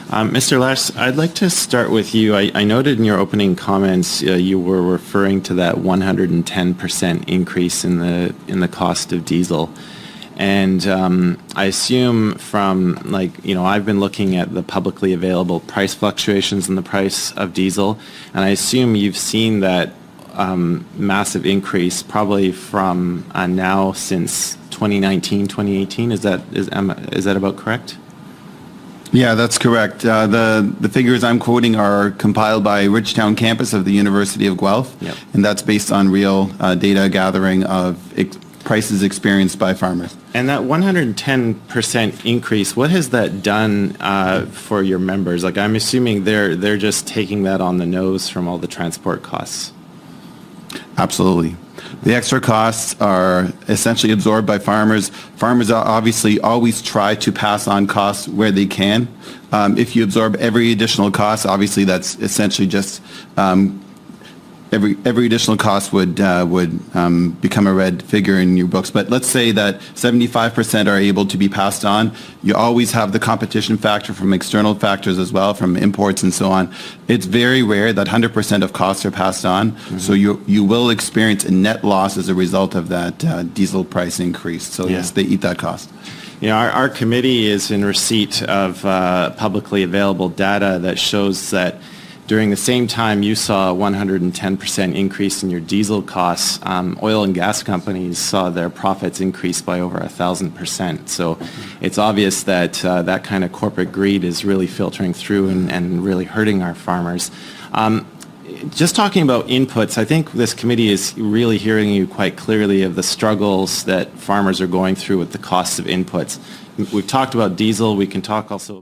Mr. Lash, I'd like to start with you. I noted in your opening comments you were referring to that 110% increase in the cost of diesel. And I assume from, I've been looking at the publicly available price fluctuations in the price of diesel, and I assume you've seen that massive increase probably from now since 2019, 2018. Is that about correct? Yeah, that's correct. The figures I'm quoting are compiled by Ridgetown campus of the University of Guelph, Yep. and that's based on real data gathering of prices experienced by farmers. And that 110% increase, what has that done for your members? I'm assuming they're just taking that on the nose from all the transport costs. Absolutely. The extra costs are essentially absorbed by farmers. Farmers obviously always try to pass on costs where they can. If you absorb every additional cost, obviously that's essentially just every additional cost would become a red figure in your books. But let's say that 75% are able to be passed on. You always have the competition factor from external factors as well, from imports and so on. It's very rare that 100% of costs are passed on. Mm-hmm. So you will experience a net loss as a result of that diesel price increase. So yes, they eat that cost. Our committee is in receipt of publicly available data that shows that during the same time you saw a 110% increase in your diesel costs, oil and gas companies saw their profits increase by over 1,000%. So it's obvious that that kind of corporate greed is really filtering through and really hurting our farmers. Just talking about inputs, I think this committee is really hearing you quite clearly of the struggles that farmers are going through with the costs of inputs. We've talked about diesel. We can talk also